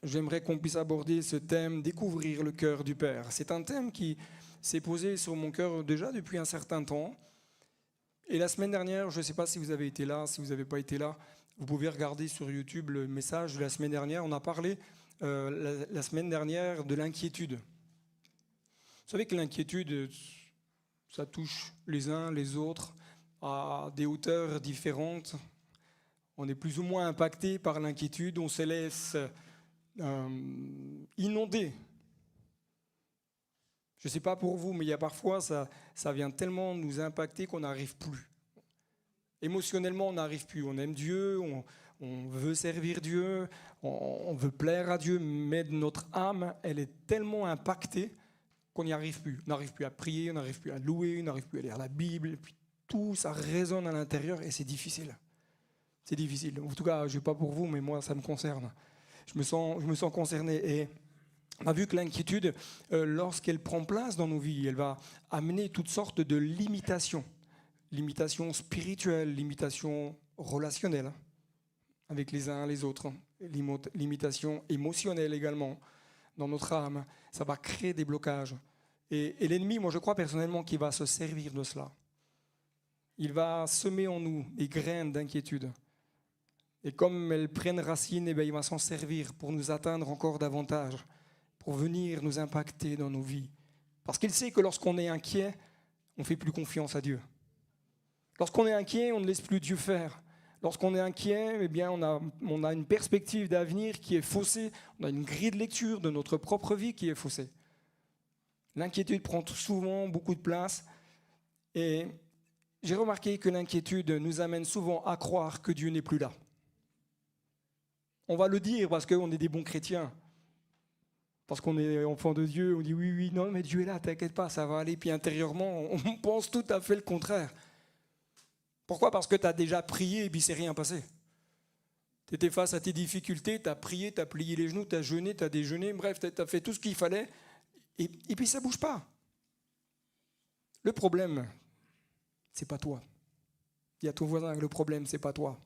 j'aimerais qu'on puisse aborder ce thème, découvrir le cœur du Père. C'est un thème qui s'est posé sur mon cœur déjà depuis un certain temps. Et la semaine dernière, je ne sais pas si vous avez été là, si vous n'avez pas été là, vous pouvez regarder sur YouTube le message de la semaine dernière. On a parlé la semaine dernière de l'inquiétude. Vous savez que l'inquiétude, ça touche les uns, les autres, à des hauteurs différentes. On est plus ou moins impacté par l'inquiétude, on se laisse inonder. Je ne sais pas pour vous, mais il y a parfois, ça vient tellement nous impacter qu'on n'arrive plus. Émotionnellement, on n'arrive plus. On aime Dieu, on veut servir Dieu, on veut plaire à Dieu, mais notre âme, elle est tellement impactée qu'on n'y arrive plus. On n'arrive plus à prier, on n'arrive plus à louer, on n'arrive plus à lire la Bible, et puis tout, ça résonne à l'intérieur et c'est difficile. C'est difficile. En tout cas, je ne sais pas pour vous, mais moi, ça me concerne. Je me sens concerné. Et on a vu que l'inquiétude, lorsqu'elle prend place dans nos vies, elle va amener toutes sortes de limitations. Limitations spirituelles, limitations relationnelles avec les uns et les autres. Limitations émotionnelles également dans notre âme. Ça va créer des blocages. Et l'ennemi, moi je crois personnellement qu'il va se servir de cela. Il va semer en nous des graines d'inquiétude. Et comme elles prennent racine, eh bien, il va s'en servir pour nous atteindre encore davantage, pour venir nous impacter dans nos vies. Parce qu'il sait que lorsqu'on est inquiet, on ne fait plus confiance à Dieu. Lorsqu'on est inquiet, on ne laisse plus Dieu faire. Lorsqu'on est inquiet, eh bien, on a une perspective d'avenir qui est faussée, on a une grille de lecture de notre propre vie qui est faussée. L'inquiétude prend souvent beaucoup de place et j'ai remarqué que l'inquiétude nous amène souvent à croire que Dieu n'est plus là. On va le dire parce qu'on est des bons chrétiens, parce qu'on est enfants de Dieu, on dit oui, oui, non, mais Dieu est là, t'inquiète pas, ça va aller. Puis intérieurement, on pense tout à fait le contraire. Pourquoi ? Parce que tu as déjà prié et puis il ne s'est rien passé. Tu étais face à tes difficultés, tu as prié, tu as plié les genoux, tu as jeûné, tu as déjeuné, bref, tu as fait tout ce qu'il fallait et puis ça ne bouge pas. Le problème, c'est pas toi. Dis à ton voisin que le problème, c'est pas toi.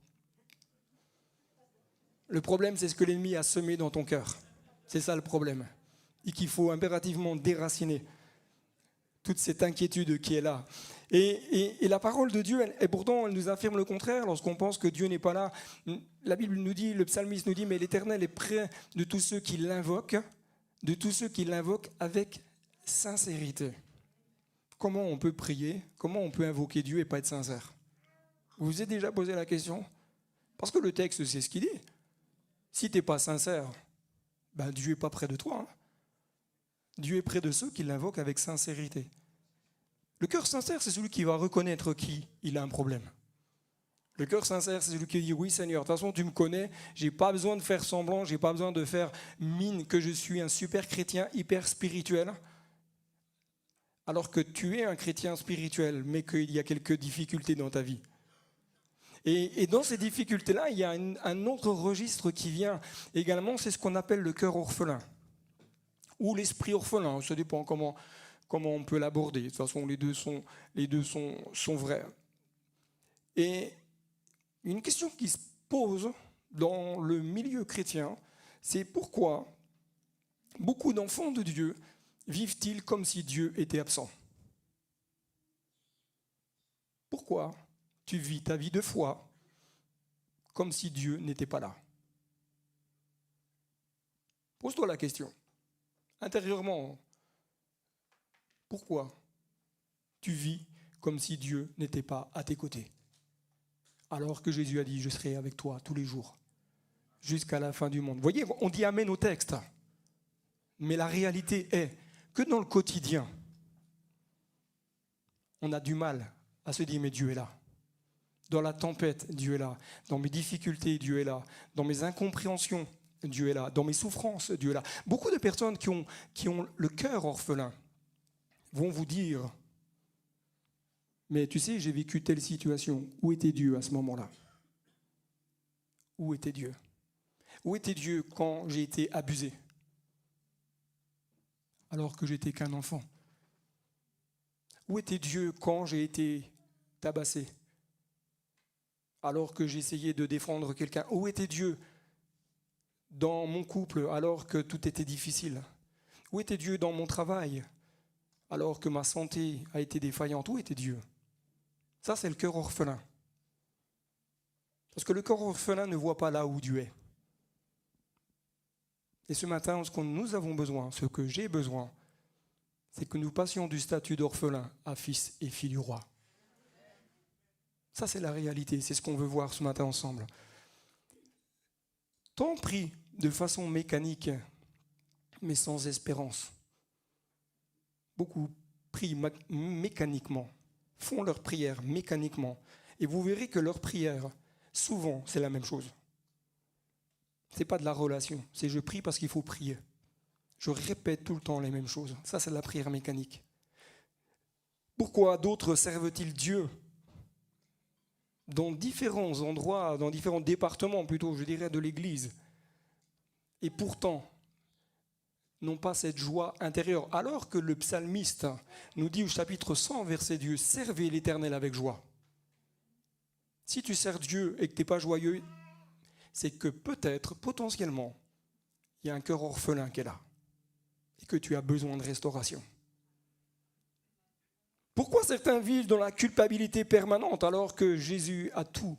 Le problème, c'est ce que l'ennemi a semé dans ton cœur. C'est ça le problème. Et qu'il faut impérativement déraciner toute cette inquiétude qui est là. Et la parole de Dieu, et pourtant, elle nous affirme le contraire lorsqu'on pense que Dieu n'est pas là. La Bible nous dit, le psalmiste nous dit, mais l'Éternel est près de tous ceux qui l'invoquent, avec sincérité. Comment on peut prier, comment on peut invoquer Dieu et pas être sincère ? Vous vous êtes déjà posé la question ? Parce que le texte, c'est ce qu'il dit. Si tu n'es pas sincère, ben Dieu n'est pas près de toi. Dieu est près de ceux qui l'invoquent avec sincérité. Le cœur sincère, c'est celui qui va reconnaître qu'il a un problème. Le cœur sincère, c'est celui qui dit « Oui Seigneur, de toute façon tu me connais, je n'ai pas besoin de faire semblant, je n'ai pas besoin de faire mine que je suis un super chrétien hyper spirituel. » Alors que tu es un chrétien spirituel, mais qu'il y a quelques difficultés dans ta vie. Et dans ces difficultés-là, il y a un autre registre qui vient également, c'est ce qu'on appelle le cœur orphelin. Ou l'esprit orphelin, ça dépend comment on peut l'aborder. De toute façon, les deux sont vrais. Et une question qui se pose dans le milieu chrétien, c'est pourquoi beaucoup d'enfants de Dieu vivent-ils comme si Dieu était absent ? Pourquoi tu vis ta vie de foi comme si Dieu n'était pas là ? Pose-toi la question. Intérieurement, pourquoi tu vis comme si Dieu n'était pas à tes côtés ? Alors que Jésus a dit, je serai avec toi tous les jours, jusqu'à la fin du monde. Vous voyez, on dit amen au texte. Mais la réalité est que dans le quotidien, on a du mal à se dire, mais Dieu est là. Dans la tempête, Dieu est là. Dans mes difficultés, Dieu est là. Dans mes incompréhensions, Dieu est là. Dans mes souffrances, Dieu est là. Beaucoup de personnes qui ont le cœur orphelin vont vous dire, mais tu sais, j'ai vécu telle situation. Où était Dieu à ce moment-là ? Où était Dieu ? Où était Dieu quand j'ai été abusé ? Alors que j'étais qu'un enfant. Où était Dieu quand j'ai été tabassé ? Alors que j'essayais de défendre quelqu'un. Où était Dieu dans mon couple alors que tout était difficile? Où était Dieu dans mon travail alors que ma santé a été défaillante? Où était Dieu? Ça, c'est le cœur orphelin. Parce que le cœur orphelin ne voit pas là où Dieu est. Et ce matin, ce que nous avons besoin, ce que j'ai besoin, c'est que nous passions du statut d'orphelin à fils et fille du roi. Ça, c'est la réalité, c'est ce qu'on veut voir ce matin ensemble. Tant pris de façon mécanique, mais sans espérance. Beaucoup prient mécaniquement, font leur prière mécaniquement. Et vous verrez que leur prière, souvent, c'est la même chose. Ce n'est pas de la relation, c'est je prie parce qu'il faut prier. Je répète tout le temps les mêmes choses. Ça, c'est de la prière mécanique. Pourquoi d'autres servent-ils Dieu dans différents endroits, dans différents départements plutôt, je dirais, de l'Église, et pourtant n'ont pas cette joie intérieure, alors que le psalmiste nous dit au chapitre 100, verset 2, « Servez l'Éternel avec joie ». Si tu sers Dieu et que tu n'es pas joyeux, c'est que peut-être, potentiellement, il y a un cœur orphelin qui est là et que tu as besoin de restauration. Pourquoi certains vivent dans la culpabilité permanente alors que Jésus a tout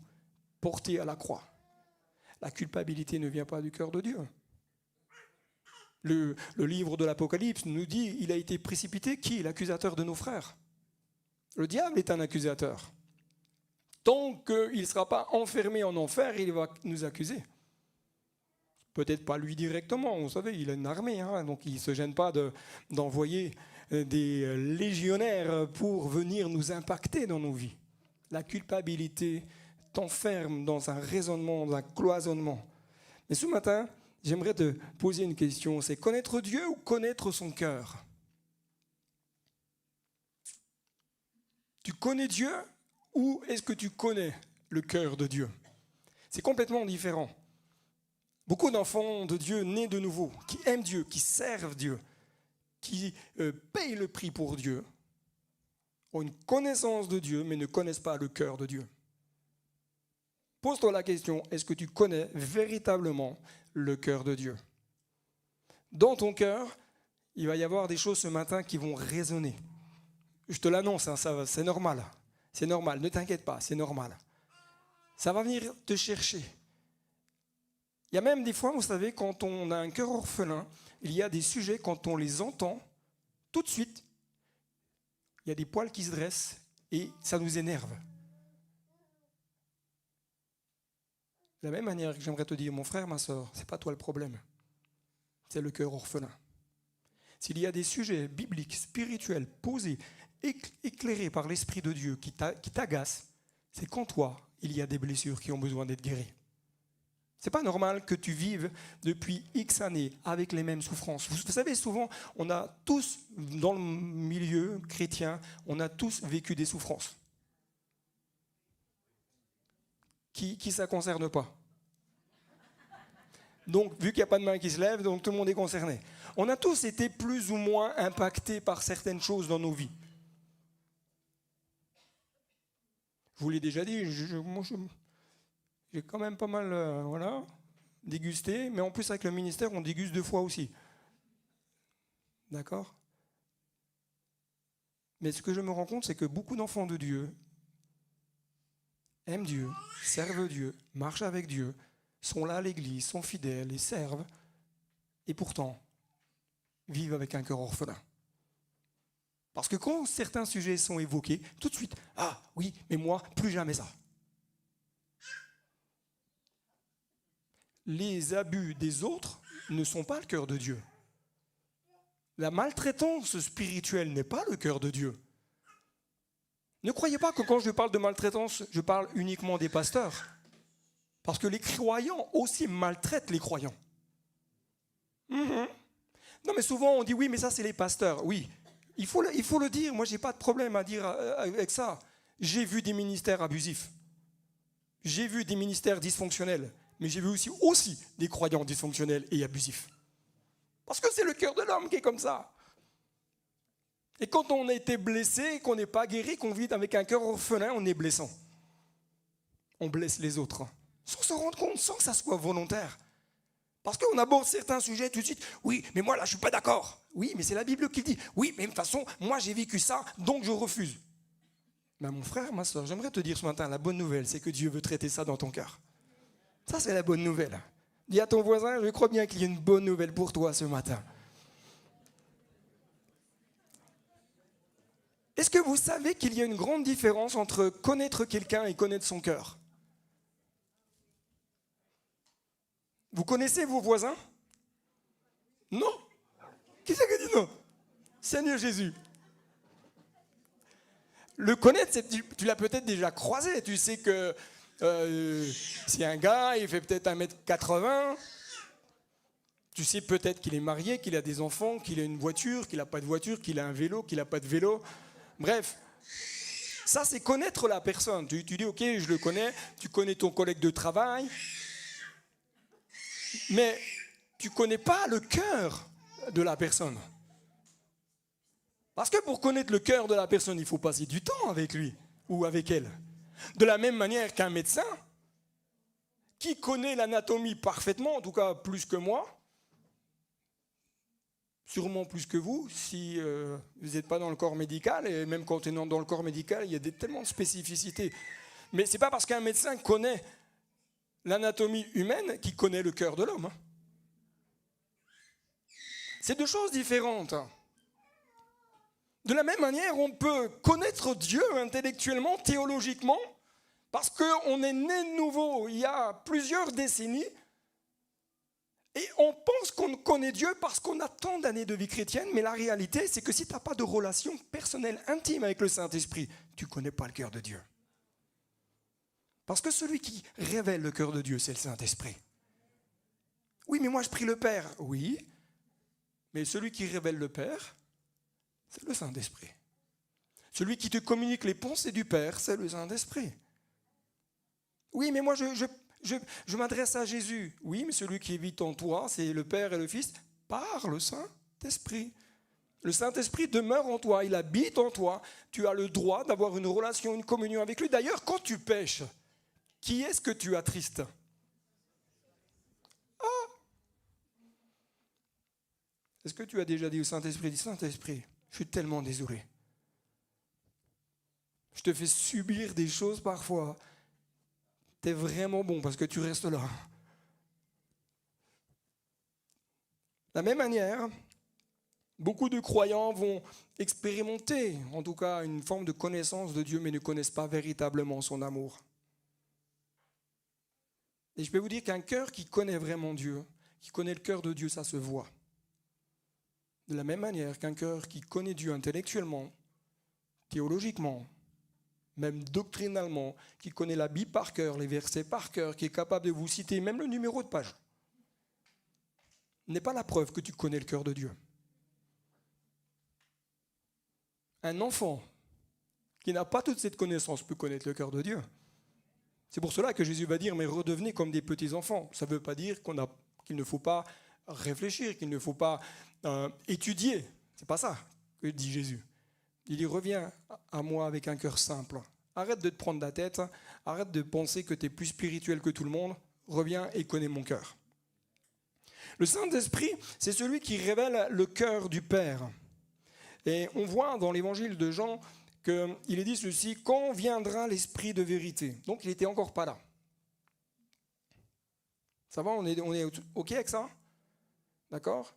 porté à la croix? La culpabilité ne vient pas du cœur de Dieu. Le livre de l'Apocalypse nous dit il a été précipité. Qui? L'accusateur de nos frères. Le diable est un accusateur. Tant qu'il ne sera pas enfermé en enfer, il va nous accuser. Peut-être pas lui directement, vous savez, il a une armée, donc il ne se gêne pas d'envoyer des légionnaires pour venir nous impacter dans nos vies. La culpabilité t'enferme dans un raisonnement, dans un cloisonnement. Mais ce matin, j'aimerais te poser une question, c'est connaître Dieu ou connaître son cœur? Tu connais Dieu ou est-ce que tu connais le cœur de Dieu? C'est complètement différent. Beaucoup d'enfants de Dieu nés de nouveau, qui aiment Dieu, qui servent Dieu, qui payent le prix pour Dieu, ont une connaissance de Dieu, mais ne connaissent pas le cœur de Dieu. Pose-toi la question, est-ce que tu connais véritablement le cœur de Dieu? Dans ton cœur, il va y avoir des choses ce matin qui vont résonner. Je te l'annonce, c'est normal. C'est normal, ne t'inquiète pas, c'est normal. Ça va venir te chercher. Il y a même des fois, vous savez, quand on a un cœur orphelin, il y a des sujets, quand on les entend, tout de suite, il y a des poils qui se dressent et ça nous énerve. De la même manière que j'aimerais te dire, mon frère, ma soeur, ce n'est pas toi le problème, c'est le cœur orphelin. S'il y a des sujets bibliques, spirituels, posés, éclairés par l'Esprit de Dieu qui t'agacent, c'est qu'en toi, il y a des blessures qui ont besoin d'être guéries. Ce n'est pas normal que tu vives depuis X années avec les mêmes souffrances. Vous savez, souvent, on a tous, dans le milieu chrétien, on a tous vécu des souffrances. Qui ça ne concerne pas? Donc, vu qu'il n'y a pas de main qui se lève, donc tout le monde est concerné. On a tous été plus ou moins impactés par certaines choses dans nos vies. Je vous l'ai déjà dit, j'ai quand même pas mal dégusté, mais en plus avec le ministère, on déguste 2 fois aussi. D'accord? Mais ce que je me rends compte, c'est que beaucoup d'enfants de Dieu aiment Dieu, servent Dieu, marchent avec Dieu, sont là à l'église, sont fidèles et servent, et pourtant vivent avec un cœur orphelin. Parce que quand certains sujets sont évoqués, tout de suite, ah oui, mais moi, plus jamais ça. Les abus des autres ne sont pas le cœur de Dieu. La maltraitance spirituelle n'est pas le cœur de Dieu. Ne croyez pas que quand je parle de maltraitance, je parle uniquement des pasteurs. Parce que les croyants aussi maltraitent les croyants. Non, mais souvent on dit oui, mais ça c'est les pasteurs. Oui, il faut le dire. Moi, je n'ai pas de problème à dire avec ça. J'ai vu des ministères abusifs. J'ai vu des ministères dysfonctionnels. Mais j'ai vu aussi des croyants dysfonctionnels et abusifs. Parce que c'est le cœur de l'homme qui est comme ça. Et quand on a été blessé, qu'on n'est pas guéri, qu'on vit avec un cœur orphelin, on est blessant. On blesse les autres. Sans s'en rendre compte, sans que ça soit volontaire. Parce qu'on aborde certains sujets tout de suite. Oui, mais moi là, je ne suis pas d'accord. Oui, mais c'est la Bible qui le dit. Oui, mais de toute façon, moi j'ai vécu ça, donc je refuse. Mais mon frère, ma soeur, j'aimerais te dire ce matin, la bonne nouvelle, c'est que Dieu veut traiter ça dans ton cœur. Ça, c'est la bonne nouvelle. Dis à ton voisin, je crois bien qu'il y a une bonne nouvelle pour toi ce matin. Est-ce que vous savez qu'il y a une grande différence entre connaître quelqu'un et connaître son cœur? Vous connaissez vos voisins? Non. Qui c'est qui dit non? Seigneur Jésus. Le connaître, tu l'as peut-être déjà croisé. Tu sais que c'est un gars, il fait peut-être 1m80. Tu sais peut-être qu'il est marié, qu'il a des enfants, qu'il a une voiture, qu'il n'a pas de voiture, qu'il a un vélo, qu'il n'a pas de vélo. Bref, ça c'est connaître la personne. Tu dis, ok, je le connais, tu connais ton collègue de travail, mais tu ne connais pas le cœur de la personne. Parce que pour connaître le cœur de la personne, il faut passer du temps avec lui ou avec elle. De la même manière qu'un médecin, qui connaît l'anatomie parfaitement, en tout cas plus que moi, sûrement plus que vous, si vous n'êtes pas dans le corps médical, et même quand on est dans le corps médical, il y a tellement de spécificités. Mais ce n'est pas parce qu'un médecin connaît l'anatomie humaine qu'il connaît le cœur de l'homme. C'est deux choses différentes. De la même manière, on peut connaître Dieu intellectuellement, théologiquement, parce qu'on est né de nouveau il y a plusieurs décennies, et on pense qu'on connaît Dieu parce qu'on a tant d'années de vie chrétienne, mais la réalité, c'est que si tu n'as pas de relation personnelle intime avec le Saint-Esprit, tu ne connais pas le cœur de Dieu. Parce que celui qui révèle le cœur de Dieu, c'est le Saint-Esprit. Oui, mais moi je prie le Père. Oui, mais celui qui révèle le Père, c'est le Saint-Esprit. Celui qui te communique les pensées du Père, c'est le Saint-Esprit. Oui, mais moi je m'adresse à Jésus. Oui, mais celui qui habite en toi, c'est le Père et le Fils, par le Saint-Esprit. Le Saint-Esprit demeure en toi, il habite en toi. Tu as le droit d'avoir une relation, une communion avec lui. D'ailleurs, quand tu pêches, qui est-ce que tu attristes? Est-ce que tu as déjà dit au Saint-Esprit, dis Saint-Esprit, je suis tellement désolé. Je te fais subir des choses parfois. T'es vraiment bon parce que tu restes là. De la même manière, beaucoup de croyants vont expérimenter, en tout cas, une forme de connaissance de Dieu, mais ne connaissent pas véritablement son amour. Et je peux vous dire qu'un cœur qui connaît vraiment Dieu, qui connaît le cœur de Dieu, ça se voit. De la même manière qu'un cœur qui connaît Dieu intellectuellement, théologiquement, même doctrinalement, qui connaît la Bible par cœur, les versets par cœur, qui est capable de vous citer même le numéro de page, n'est pas la preuve que tu connais le cœur de Dieu. Un enfant qui n'a pas toute cette connaissance peut connaître le cœur de Dieu. C'est pour cela que Jésus va dire, mais redevenez comme des petits enfants. Ça ne veut pas dire qu'il ne faut pas réfléchir, qu'il ne faut pas étudier. C'est pas ça que dit Jésus. Il dit, reviens à moi avec un cœur simple. Arrête de te prendre la tête, arrête de penser que tu es plus spirituel que tout le monde. Reviens et connais mon cœur. Le Saint-Esprit, c'est celui qui révèle le cœur du Père. Et on voit dans l'évangile de Jean qu'il est dit ceci, quand viendra l'Esprit de vérité. Donc il n'était encore pas là. Ça va, on est OK avec ça? D'accord?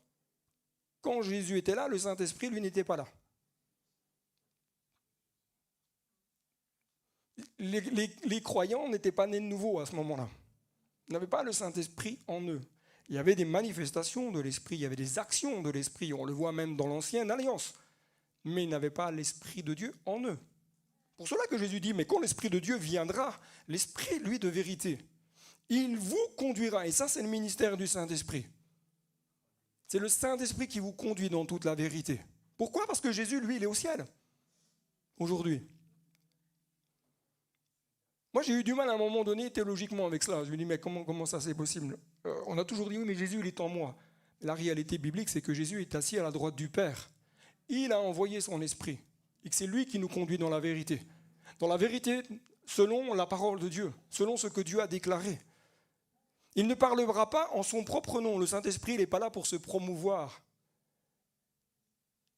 Quand Jésus était là, le Saint-Esprit, lui, n'était pas là. Les croyants n'étaient pas nés de nouveau à ce moment-là. Ils n'avaient pas le Saint-Esprit en eux. Il y avait des manifestations de l'Esprit, il y avait des actions de l'Esprit, on le voit même dans l'Ancienne Alliance. Mais ils n'avaient pas l'Esprit de Dieu en eux. Pour cela que Jésus dit, mais quand l'Esprit de Dieu viendra, l'Esprit, lui, de vérité, il vous conduira. Et ça, c'est le ministère du Saint-Esprit. C'est le Saint-Esprit qui vous conduit dans toute la vérité. Pourquoi? Parce que Jésus, lui, il est au ciel, aujourd'hui. Moi, j'ai eu du mal à un moment donné, théologiquement, avec cela. Je me dis, mais comment ça c'est possible? On a toujours dit, oui, mais Jésus, il est en moi. La réalité biblique, c'est que Jésus est assis à la droite du Père. Il a envoyé son esprit. Et que c'est lui qui nous conduit dans la vérité. Dans la vérité, selon la parole de Dieu, selon ce que Dieu a déclaré. Il ne parlera pas en son propre nom. Le Saint-Esprit, il n'est pas là pour se promouvoir.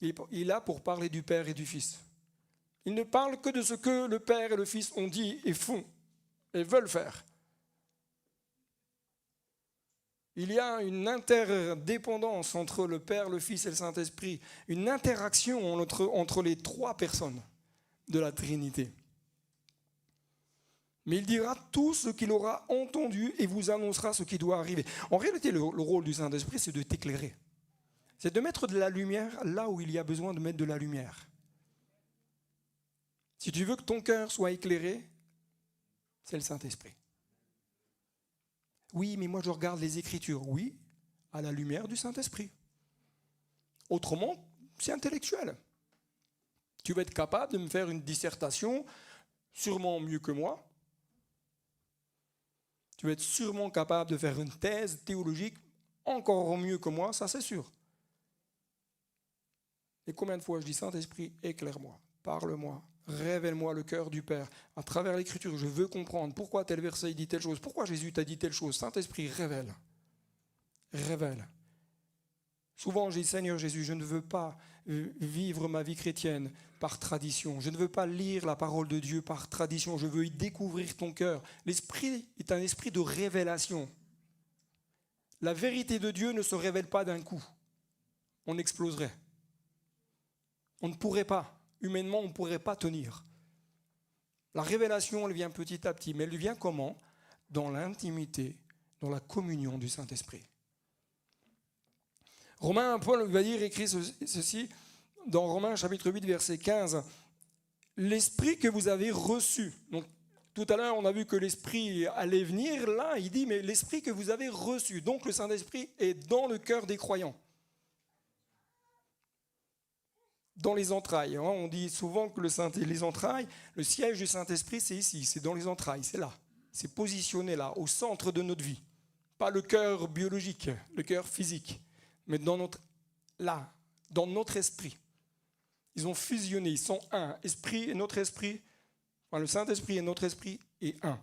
Il est là pour parler du Père et du Fils. Il ne parle que de ce que le Père et le Fils ont dit et font et veulent faire. Il y a une interdépendance entre le Père, le Fils et le Saint-Esprit, une interaction entre les trois personnes de la Trinité. Mais il dira tout ce qu'il aura entendu et vous annoncera ce qui doit arriver. En réalité, le rôle du Saint-Esprit, c'est de t'éclairer. C'est de mettre de la lumière là où il y a besoin de mettre de la lumière. Si tu veux que ton cœur soit éclairé, c'est le Saint-Esprit. Oui, mais moi je regarde les Écritures. Oui, à la lumière du Saint-Esprit. Autrement, c'est intellectuel. Tu vas être capable de me faire une dissertation, sûrement mieux que moi. Tu vas être sûrement capable de faire une thèse théologique encore mieux que moi, ça c'est sûr. Et combien de fois je dis Saint-Esprit, éclaire-moi, parle-moi, révèle-moi le cœur du Père. À travers l'Écriture, je veux comprendre pourquoi tel verset dit telle chose, pourquoi Jésus t'a dit telle chose. Saint-Esprit, révèle. Révèle. Souvent, j'ai dit, Seigneur Jésus, je ne veux pas vivre ma vie chrétienne par tradition. Je ne veux pas lire la parole de Dieu par tradition. Je veux y découvrir ton cœur. L'Esprit est un esprit de révélation. La vérité de Dieu ne se révèle pas d'un coup. On exploserait. On ne pourrait pas. Humainement, on ne pourrait pas tenir. La révélation, elle vient petit à petit. Mais elle vient comment? Dans l'intimité, dans la communion du Saint-Esprit. Romain, Paul va dire, écrit ceci, dans Romains chapitre 8, verset 15. L'esprit que vous avez reçu. Donc, tout à l'heure, on a vu que l'esprit allait venir. Là, il dit, mais l'esprit que vous avez reçu. Donc, le Saint-Esprit est dans le cœur des croyants. Dans les entrailles. On dit souvent que les entrailles, le siège du Saint-Esprit, c'est ici, c'est dans les entrailles, c'est là. C'est positionné là, au centre de notre vie. Pas le cœur biologique, le cœur physique, mais dans notre esprit. Ils ont fusionné, ils sont un. Esprit et notre esprit, enfin, le Saint-Esprit et notre esprit est un.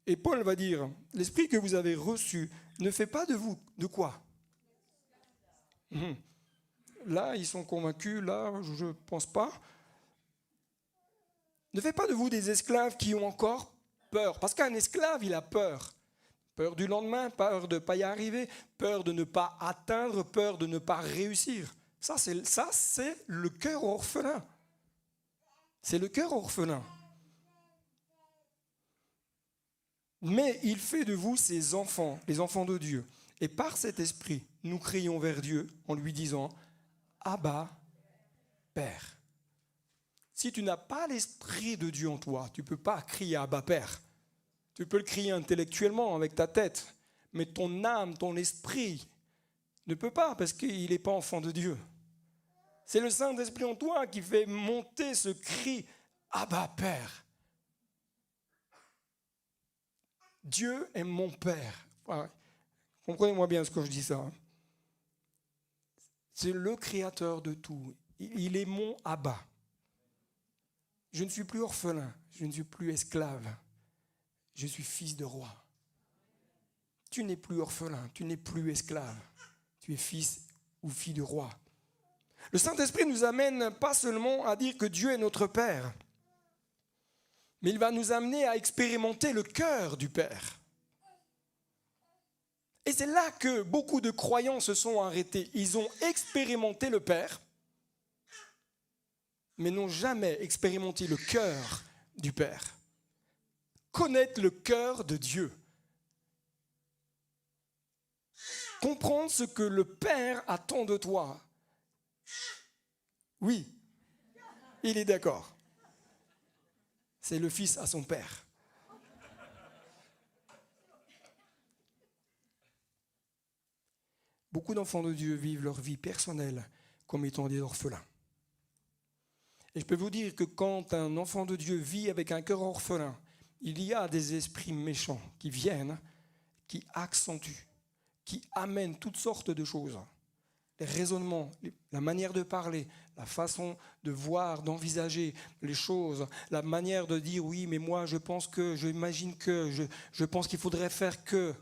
Et Paul va dire, l'esprit que vous avez reçu ne fait pas de vous, de quoi? Là, ils sont convaincus, là, je ne pense pas. Ne fait pas de vous des esclaves qui ont encore peur. Parce qu'un esclave, il a peur. Peur du lendemain, peur de ne pas y arriver, peur de ne pas atteindre, peur de ne pas réussir. Ça, c'est le cœur orphelin. C'est le cœur orphelin. Mais il fait de vous ses enfants, les enfants de Dieu. Et par cet esprit, nous crions vers Dieu en lui disant « Abba, Père ». Si tu n'as pas l'esprit de Dieu en toi, tu ne peux pas crier « Abba, Père ». Tu peux le crier intellectuellement avec ta tête, mais ton âme, ton esprit ne peut pas parce qu'il n'est pas enfant de Dieu. C'est le Saint-Esprit en toi qui fait monter ce cri « Abba, Père ». Dieu est mon Père. Enfin, comprenez-moi bien ce que je dis ça. C'est le créateur de tout. Il est mon Abba. Je ne suis plus orphelin, je ne suis plus esclave. Je suis fils de roi. Tu n'es plus orphelin, tu n'es plus esclave. Tu es fils ou fille du roi. Le Saint-Esprit nous amène pas seulement à dire que Dieu est notre Père, mais il va nous amener à expérimenter le cœur du Père. Et c'est là que beaucoup de croyants se sont arrêtés. Ils ont expérimenté le Père, mais n'ont jamais expérimenté le cœur du Père. Connaître le cœur de Dieu. Comprendre ce que le Père attend de toi. Oui, il est d'accord. C'est le Fils à son Père. Beaucoup d'enfants de Dieu vivent leur vie personnelle comme étant des orphelins. Et je peux vous dire que quand un enfant de Dieu vit avec un cœur orphelin, il y a des esprits méchants qui viennent, qui accentuent, qui amènent toutes sortes de choses. Les raisonnements, la manière de parler, la façon de voir, d'envisager les choses, la manière de dire oui, mais moi je pense que, je imagine que, je pense qu'il faudrait faire que.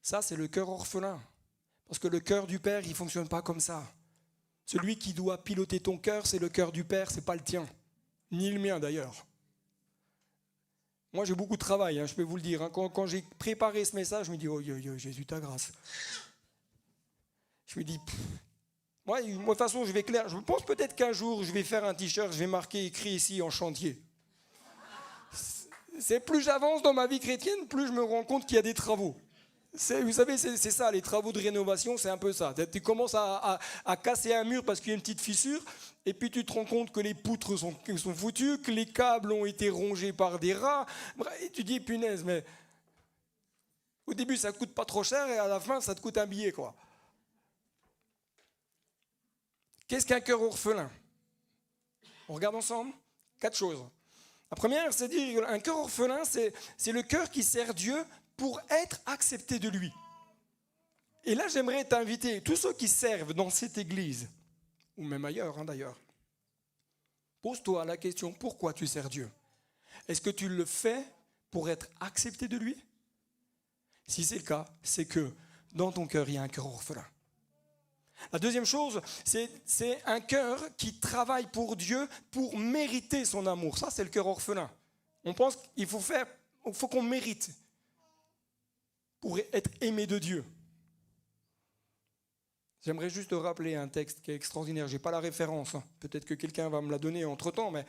Ça, c'est le cœur orphelin. Parce que le cœur du Père, il ne fonctionne pas comme ça. Celui qui doit piloter ton cœur, c'est le cœur du Père, ce n'est pas le tien. Ni le mien d'ailleurs. Moi, j'ai beaucoup de travail, je peux vous le dire. Quand j'ai préparé ce message, je me dis, oh, Jésus, ta grâce. Je me dis, moi, de toute façon, je vais clair. Je pense peut-être qu'un jour, je vais faire un t-shirt, je vais marquer écrit ici en chantier. C'est plus j'avance dans ma vie chrétienne, plus je me rends compte qu'il y a des travaux. Vous savez, c'est ça, les travaux de rénovation, c'est un peu ça. Tu commences à casser un mur parce qu'il y a une petite fissure, et puis tu te rends compte que les poutres sont foutues, que les câbles ont été rongés par des rats. Et tu dis, punaise, mais au début, ça ne coûte pas trop cher, et à la fin, ça te coûte un billet, quoi. Qu'est-ce qu'un cœur orphelin? On regarde ensemble 4 choses. La première, c'est dire un cœur orphelin, c'est le cœur qui sert Dieu pour être accepté de lui. Et là, j'aimerais t'inviter, tous ceux qui servent dans cette église, ou même ailleurs d'ailleurs, pose-toi la question, pourquoi tu sers Dieu? Est-ce que tu le fais pour être accepté de lui? Si c'est le cas, c'est que dans ton cœur, il y a un cœur orphelin. La deuxième chose, c'est un cœur qui travaille pour Dieu pour mériter son amour. Ça, c'est le cœur orphelin. On pense qu'il faut qu'on mérite pour être aimé de Dieu. J'aimerais juste te rappeler un texte qui est extraordinaire. Je n'ai pas la référence. Peut-être que quelqu'un va me la donner entre-temps, mais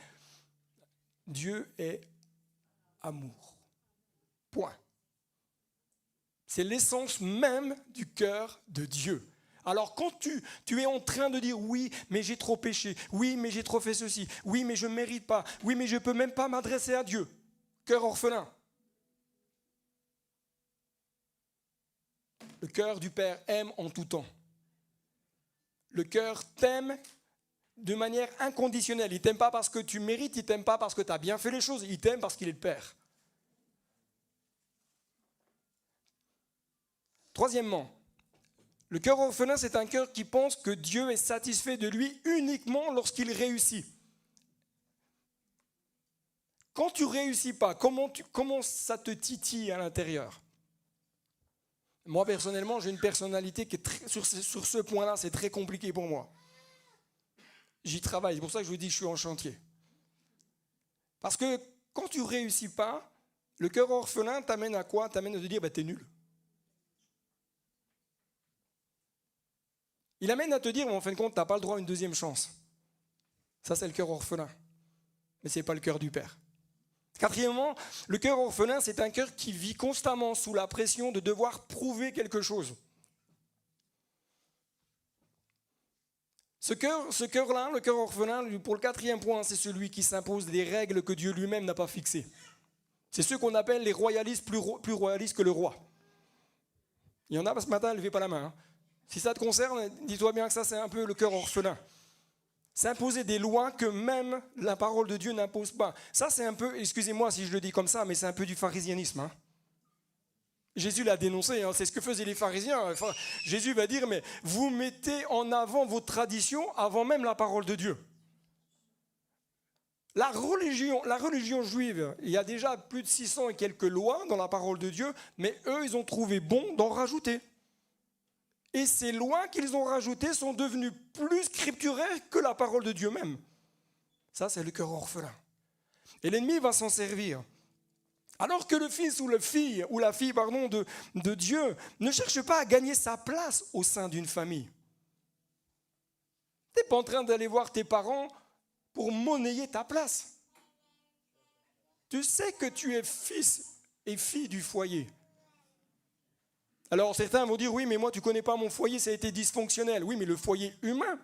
Dieu est amour. Point. C'est l'essence même du cœur de Dieu. Alors quand tu es en train de dire oui, mais j'ai trop péché, oui, mais j'ai trop fait ceci, oui, mais je ne mérite pas, oui, mais je ne peux même pas m'adresser à Dieu. Cœur orphelin. Le cœur du Père aime en tout temps. Le cœur t'aime de manière inconditionnelle. Il ne t'aime pas parce que tu mérites, il ne t'aime pas parce que tu as bien fait les choses, il t'aime parce qu'il est le Père. Troisièmement, le cœur orphelin, c'est un cœur qui pense que Dieu est satisfait de lui uniquement lorsqu'il réussit. Quand tu ne réussis pas, comment ça te titille à l'intérieur? Moi, personnellement, j'ai une personnalité qui est sur ce point-là, c'est très compliqué pour moi. J'y travaille, c'est pour ça que je vous dis que je suis en chantier. Parce que quand tu ne réussis pas, le cœur orphelin t'amène à quoi? T'amène à te dire, t'es nul. Il amène à te dire, en fin de compte, tu n'as pas le droit à une deuxième chance. Ça, c'est le cœur orphelin. Mais ce n'est pas le cœur du Père. Quatrièmement, le cœur orphelin, c'est un cœur qui vit constamment sous la pression de devoir prouver quelque chose. Ce cœur-là, le cœur orphelin, pour le quatrième point, c'est celui qui s'impose des règles que Dieu lui-même n'a pas fixées. C'est ceux qu'on appelle les royalistes, plus royalistes que le roi. Il y en a ce matin, ne levez pas la main. Si ça te concerne, dis-toi bien que ça, c'est un peu le cœur orphelin. S'imposer des lois que même la parole de Dieu n'impose pas. Ça, c'est un peu, excusez-moi si je le dis comme ça, mais c'est un peu du pharisianisme. Jésus l'a dénoncé, c'est ce que faisaient les pharisiens. Enfin, Jésus va dire, mais vous mettez en avant vos traditions avant même la parole de Dieu. La religion juive, il y a déjà plus de 600 et quelques lois dans la parole de Dieu, mais eux, ils ont trouvé bon d'en rajouter. Et ces lois qu'ils ont rajoutées sont devenues plus scripturaires que la parole de Dieu même. Ça, c'est le cœur orphelin. Et l'ennemi va s'en servir. Alors que le fils ou la fille de Dieu ne cherche pas à gagner sa place au sein d'une famille. Tu n'es pas en train d'aller voir tes parents pour monnayer ta place. Tu sais que tu es fils et fille du foyer. Alors certains vont dire, oui, mais moi tu ne connais pas mon foyer, ça a été dysfonctionnel. Oui, mais le foyer humain.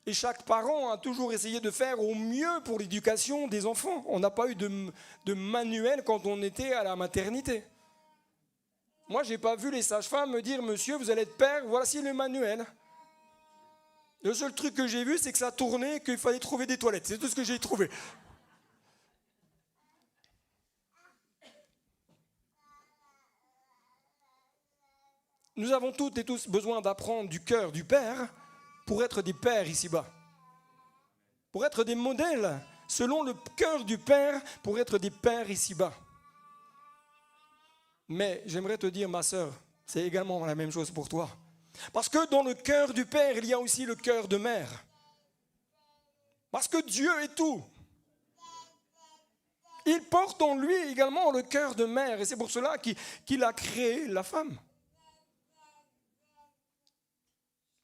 Et chaque parent a toujours essayé de faire au mieux pour l'éducation des enfants. On n'a pas eu de manuel quand on était à la maternité. Moi, je n'ai pas vu les sages-femmes me dire, monsieur, vous allez être père, voici le manuel. Le seul truc que j'ai vu, c'est que ça tournait et qu'il fallait trouver des toilettes. C'est tout ce que j'ai trouvé. Nous avons toutes et tous besoin d'apprendre du cœur du Père pour être des pères ici-bas. Pour être des modèles selon le cœur du Père pour être des pères ici-bas. Mais j'aimerais te dire, ma sœur, c'est également la même chose pour toi. Parce que dans le cœur du Père, il y a aussi le cœur de mère. Parce que Dieu est tout. Il porte en lui également le cœur de mère. Et c'est pour cela qu'il a créé la femme.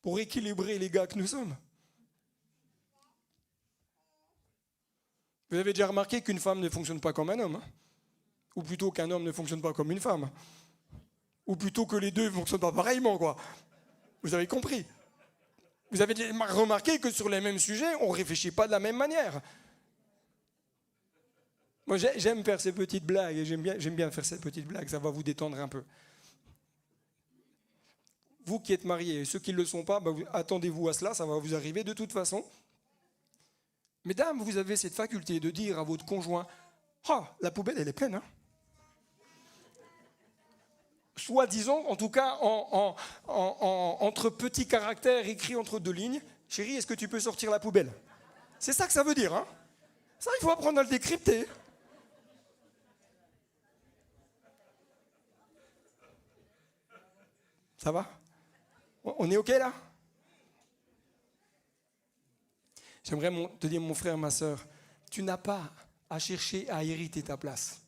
Pour équilibrer les gars que nous sommes. Vous avez déjà remarqué qu'une femme ne fonctionne pas comme un homme, hein? Ou plutôt qu'un homme ne fonctionne pas comme une femme. Ou plutôt que les deux ne fonctionnent pas pareillement, quoi. Vous avez compris. Vous avez remarqué que sur les mêmes sujets, on ne réfléchit pas de la même manière. Moi, j'aime faire ces petites blagues, et j'aime bien faire ces petites blagues, ça va vous détendre un peu. Vous qui êtes mariés, et ceux qui ne le sont pas, attendez-vous à cela, ça va vous arriver de toute façon. Mesdames, vous avez cette faculté de dire à votre conjoint « Ah, la poubelle, elle est pleine, hein ?» Soi-disant, en tout cas, entre petits caractères écrits entre deux lignes, « Chérie, est-ce que tu peux sortir la poubelle ?» C'est ça que ça veut dire, hein. Ça, il faut apprendre à le décrypter. Ça va? On est OK, là? J'aimerais te dire, mon frère, ma sœur, tu n'as pas à chercher à hériter ta place.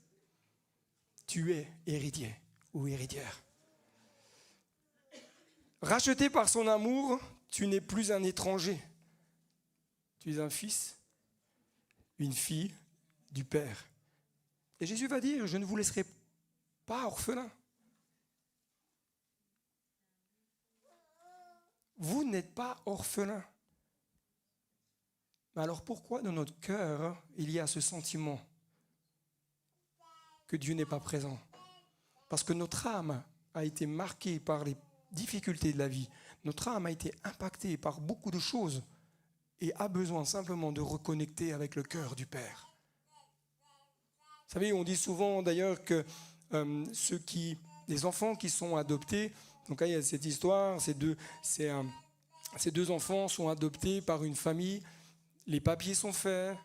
Tu es héritier ou héritière. Racheté par son amour, tu n'es plus un étranger. Tu es un fils, une fille du Père. Et Jésus va dire, je ne vous laisserai pas orphelin. Vous n'êtes pas orphelin. Mais alors pourquoi dans notre cœur, il y a ce sentiment que Dieu n'est pas présent? Parce que notre âme a été marquée par les difficultés de la vie. Notre âme a été impactée par beaucoup de choses et a besoin simplement de reconnecter avec le cœur du Père. Vous savez, on dit souvent d'ailleurs que les enfants qui sont adoptés, donc là il y a cette histoire, ces deux enfants sont adoptés par une famille. Les papiers sont faits,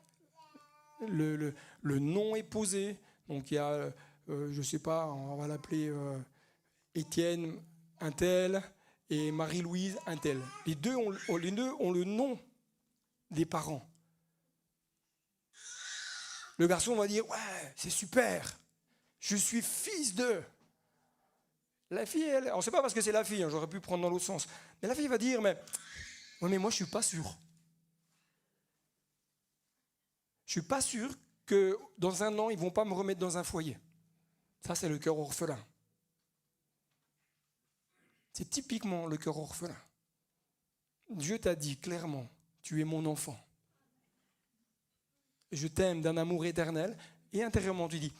le nom est posé. Donc il y a, je ne sais pas, on va l'appeler Étienne, un tel, et Marie-Louise, un tel. Les deux ont le nom des parents. Le garçon va dire, ouais, c'est super, je suis fils de. La fille, elle, alors c'est pas parce que c'est la fille, hein, j'aurais pu prendre dans l'autre sens. Mais la fille va dire, ouais, mais moi je ne suis pas sûr. Je ne suis pas sûr que dans un an, ils ne vont pas me remettre dans un foyer. Ça, c'est le cœur orphelin. C'est typiquement le cœur orphelin. Dieu t'a dit clairement, tu es mon enfant. Je t'aime d'un amour éternel. Et intérieurement, tu dis,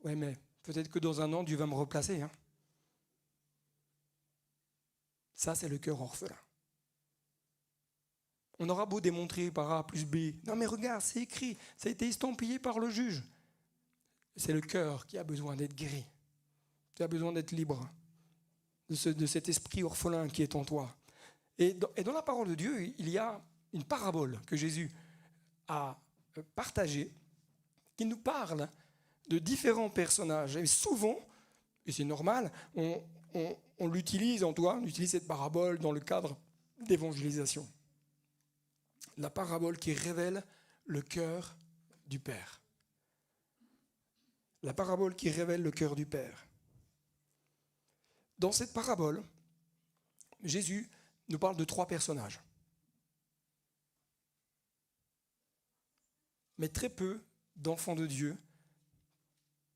ouais, mais peut-être que dans un an, Dieu va me replacer. Hein. Ça, c'est le cœur orphelin. On aura beau démontrer par A plus B. Non mais regarde, c'est écrit, ça a été estampillé par le juge. C'est le cœur qui a besoin d'être guéri. Tu as besoin d'être libre de cet esprit orphelin qui est en toi. Et dans la parole de Dieu, il y a une parabole que Jésus a partagée qui nous parle de différents personnages. Et souvent, et c'est normal, on l'utilise, on utilise cette parabole dans le cadre d'évangélisation. La parabole qui révèle le cœur du Père. La parabole qui révèle le cœur du Père. Dans cette parabole, Jésus nous parle de 3 personnages. Mais très peu d'enfants de Dieu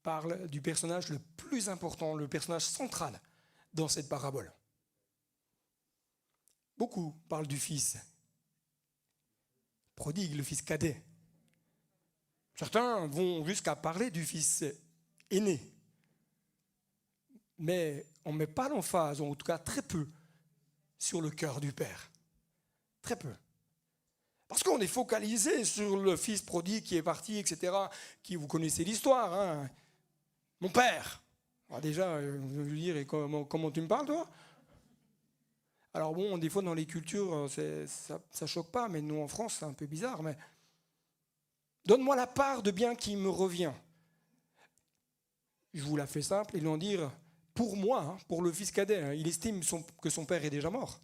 parlent du personnage le plus important, le personnage central dans cette parabole. Beaucoup parlent du fils prodigue, le fils cadet. Certains vont jusqu'à parler du fils aîné. Mais on ne met pas l'emphase, en tout cas très peu, sur le cœur du Père. Très peu. Parce qu'on est focalisé sur le fils prodigue qui est parti, etc., qui, vous connaissez l'histoire, hein. Mon père. Alors déjà, je veux dire, et comment tu me parles, toi? Alors bon, des fois dans les cultures, ça ne choque pas, mais nous en France, c'est un peu bizarre. Mais donne-moi la part de bien qui me revient. Je vous la fais simple, et l'en dire, pour moi, pour le fils cadet, il estime que son père est déjà mort.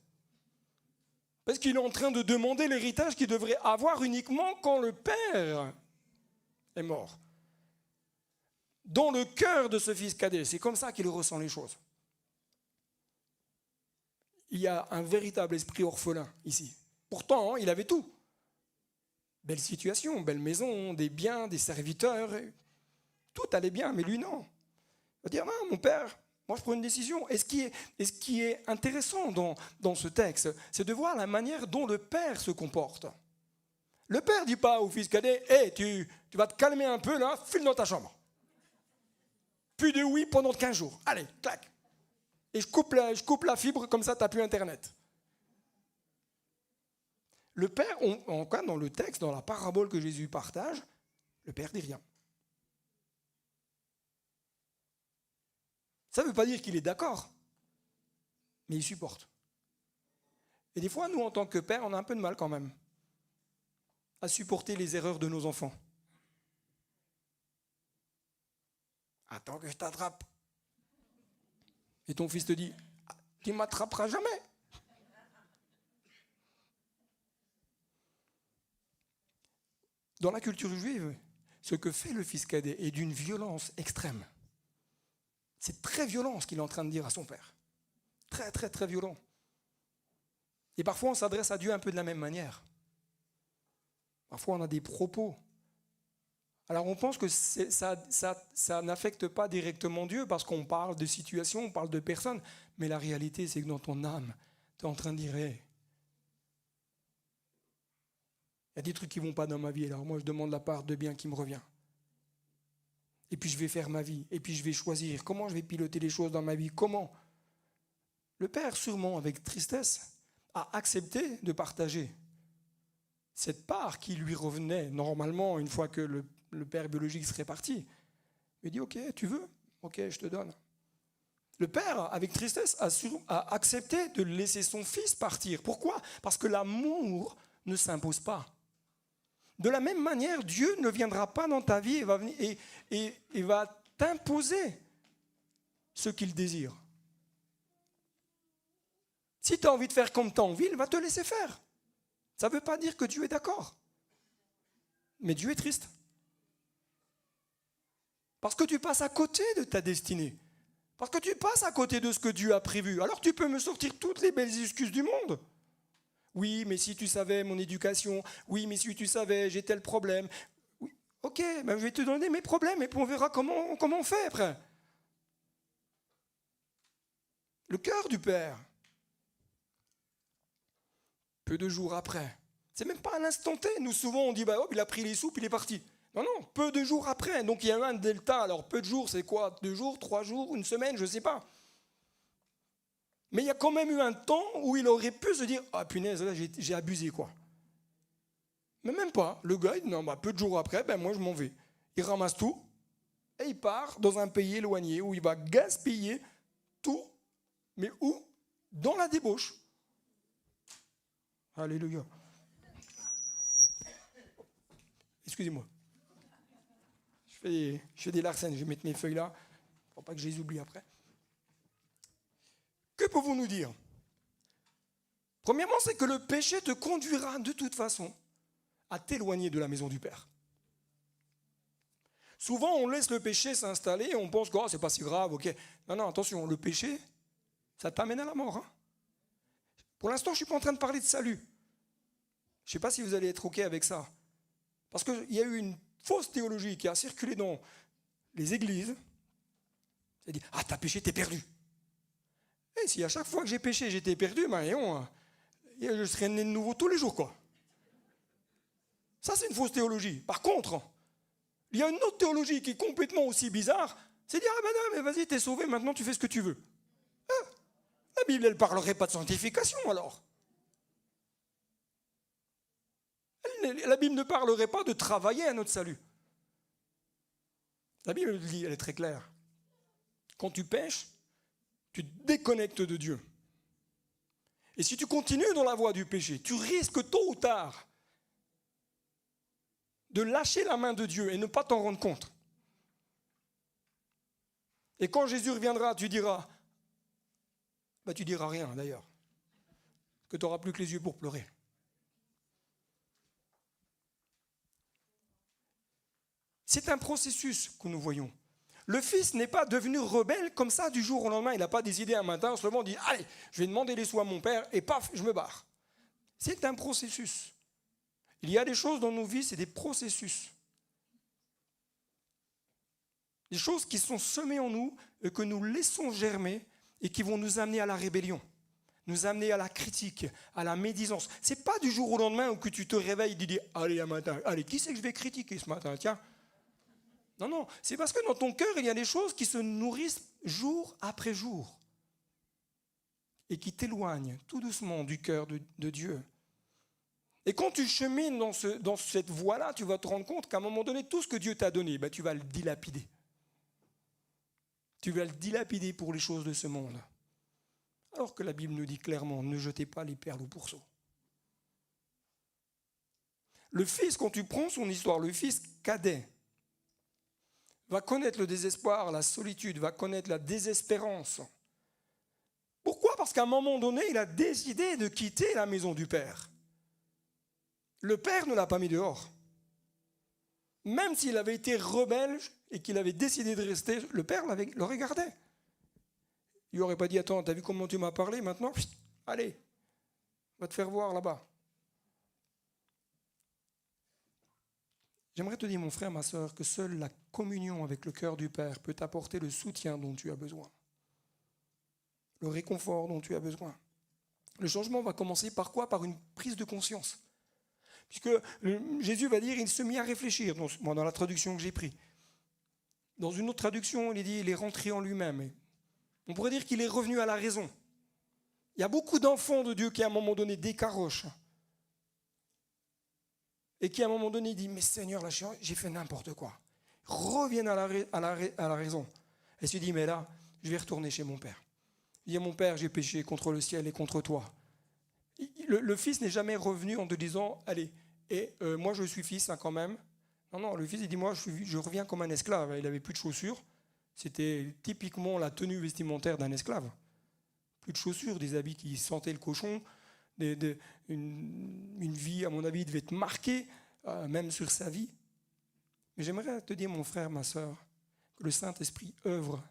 Parce qu'il est en train de demander l'héritage qu'il devrait avoir uniquement quand le père est mort. Dans le cœur de ce fils cadet, c'est comme ça qu'il ressent les choses. Il y a un véritable esprit orphelin ici. Pourtant, il avait tout. Belle situation, belle maison, des biens, des serviteurs. Tout allait bien, mais lui, non. Il va dire, non, mon père, moi je prends une décision. Et ce qui est intéressant dans ce texte, c'est de voir la manière dont le père se comporte. Le père ne dit pas au fils cadet, hey, tu vas te calmer un peu là, file dans ta chambre. Plus de oui pendant 15 jours. Allez, clac. Et je coupe la fibre, comme ça tu n'as plus Internet. Le père, en cas dans le texte, dans la parabole que Jésus partage, le père dit rien. Ça ne veut pas dire qu'il est d'accord, mais il supporte. Et des fois, nous, en tant que père, on a un peu de mal quand même à supporter les erreurs de nos enfants. Attends que je t'attrape. Et ton fils te dit, tu ne m'attraperas jamais. Dans la culture juive, ce que fait le fils cadet est d'une violence extrême. C'est très violent ce qu'il est en train de dire à son père. Très, très, très violent. Et parfois, on s'adresse à Dieu un peu de la même manière. Parfois, on a des propos. Alors, on pense que ça n'affecte pas directement Dieu parce qu'on parle de situations, on parle de personnes. Mais la réalité, c'est que dans ton âme, tu es en train de dire, hey, il y a des trucs qui ne vont pas dans ma vie. Alors, moi, je demande la part de bien qui me revient. Et puis, je vais faire ma vie. Et puis, je vais choisir comment je vais piloter les choses dans ma vie. Comment ? Le père, sûrement, avec tristesse, a accepté de partager cette part qui lui revenait normalement une fois que le père biologique serait parti. Il dit, ok, tu veux ? Ok, je te donne. Le père, avec tristesse, a accepté de laisser son fils partir. Pourquoi ? Parce que l'amour ne s'impose pas. De la même manière, Dieu ne viendra pas dans ta vie et va t'imposer ce qu'il désire. Si tu as envie de faire comme tu as envie, il va te laisser faire. Ça ne veut pas dire que Dieu est d'accord. Mais Dieu est triste. Parce que tu passes à côté de ta destinée. Parce que tu passes à côté de ce que Dieu a prévu. Alors tu peux me sortir toutes les belles excuses du monde. Oui, mais si tu savais mon éducation. Oui, mais si tu savais, j'ai tel problème. Oui, ok, ben je vais te donner mes problèmes et puis on verra comment on fait après. Le cœur du Père. Peu de jours après. C'est même pas à l'instant T. Nous, souvent, on dit, bah, hop, il a pris les sous, puis il est parti. Non, non, peu de jours après. Donc, il y a eu un delta. Alors, peu de jours, c'est quoi ? 2 jours, 3 jours, une semaine, je ne sais pas. Mais il y a quand même eu un temps où il aurait pu se dire, ah, punaise, là, j'ai abusé, quoi. Mais même pas. Le gars, il dit, non, bah, peu de jours après, ben, moi, je m'en vais. Il ramasse tout et il part dans un pays éloigné où il va gaspiller tout. Mais où ? Dans la débauche. Alléluia. Excusez-moi. Je fais des larcènes, je vais mettre mes feuilles là, pour pas que je les oublie après. Que pouvons-nous dire ? Premièrement, c'est que le péché te conduira de toute façon à t'éloigner de la maison du Père. Souvent, on laisse le péché s'installer et on pense que oh, c'est pas si grave, ok. Non, non, attention, le péché, ça t'amène à la mort. Hein. Pour l'instant, je ne suis pas en train de parler de salut. Je ne sais pas si vous allez être ok avec ça. Parce qu'il y a eu une fausse théologie qui a circulé dans les églises. C'est dit, ah, t'as péché, t'es perdu. Et si à chaque fois que j'ai péché, j'étais perdu, ben, je serais né de nouveau tous les jours, quoi. Ça, c'est une fausse théologie. Par contre, il y a une autre théologie qui est complètement aussi bizarre. C'est dire, ah ben non, mais vas-y, t'es sauvé, maintenant tu fais ce que tu veux. Ah, la Bible, elle ne parlerait pas de sanctification, alors. La Bible ne parlerait pas de travailler à notre salut. La Bible dit, elle est très claire. Quand tu pêches, tu te déconnectes de Dieu. Et si tu continues dans la voie du péché, tu risques tôt ou tard de lâcher la main de Dieu et ne pas t'en rendre compte. Et quand Jésus reviendra, tu diras rien d'ailleurs, que tu n'auras plus que les yeux pour pleurer. C'est un processus que nous voyons. Le Fils n'est pas devenu rebelle comme ça du jour au lendemain. Il n'a pas décidé un matin, seulement dit « Allez, je vais demander les sous à mon Père et paf, je me barre ». C'est un processus. Il y a des choses dans nos vies, c'est des processus. Des choses qui sont semées en nous et que nous laissons germer et qui vont nous amener à la rébellion, nous amener à la critique, à la médisance. Ce n'est pas du jour au lendemain où que tu te réveilles et tu dis « Allez, un matin, allez, qui c'est que je vais critiquer ce matin, tiens ». Non, c'est parce que dans ton cœur, il y a des choses qui se nourrissent jour après jour et qui t'éloignent tout doucement du cœur de Dieu. Et quand tu chemines dans cette voie-là, tu vas te rendre compte qu'à un moment donné, tout ce que Dieu t'a donné, tu vas le dilapider. Tu vas le dilapider pour les choses de ce monde. Alors que la Bible nous dit clairement, ne jetez pas les perles au pourceau. Le fils, quand tu prends son histoire, le fils cadet, va connaître le désespoir, la solitude, va connaître la désespérance. Pourquoi ? Parce qu'à un moment donné, il a décidé de quitter la maison du père. Le père ne l'a pas mis dehors. Même s'il avait été rebelle et qu'il avait décidé de rester, le père le regardait. Il n'aurait pas dit « Attends, t'as vu comment tu m'as parlé maintenant ? Allez, va te faire voir là-bas. » J'aimerais te dire, mon frère, ma sœur, que seule la communion avec le cœur du Père peut t'apporter le soutien dont tu as besoin, le réconfort dont tu as besoin. Le changement va commencer par quoi ? Par une prise de conscience. Puisque Jésus va dire, il se mit à réfléchir, dans la traduction que j'ai prise. Dans une autre traduction, il dit, il est rentré en lui-même. On pourrait dire qu'il est revenu à la raison. Il y a beaucoup d'enfants de Dieu qui, à un moment donné, décarochent. Et qui, à un moment donné, dit « Mais Seigneur, là, j'ai fait n'importe quoi. » Reviennent à la raison. Et se dit « Mais là, je vais retourner chez mon Père. » Il dit « Mon Père, j'ai péché contre le ciel et contre toi. » Le fils n'est jamais revenu en te disant « Allez, moi je suis fils quand même. » Non, le fils, il dit « Moi, je reviens comme un esclave. » Il n'avait plus de chaussures. C'était typiquement la tenue vestimentaire d'un esclave. Plus de chaussures, des habits qui sentaient le cochon. Une vie, à mon avis, devait être marquée, même sur sa vie. Mais j'aimerais te dire, mon frère, ma sœur, que le Saint-Esprit œuvre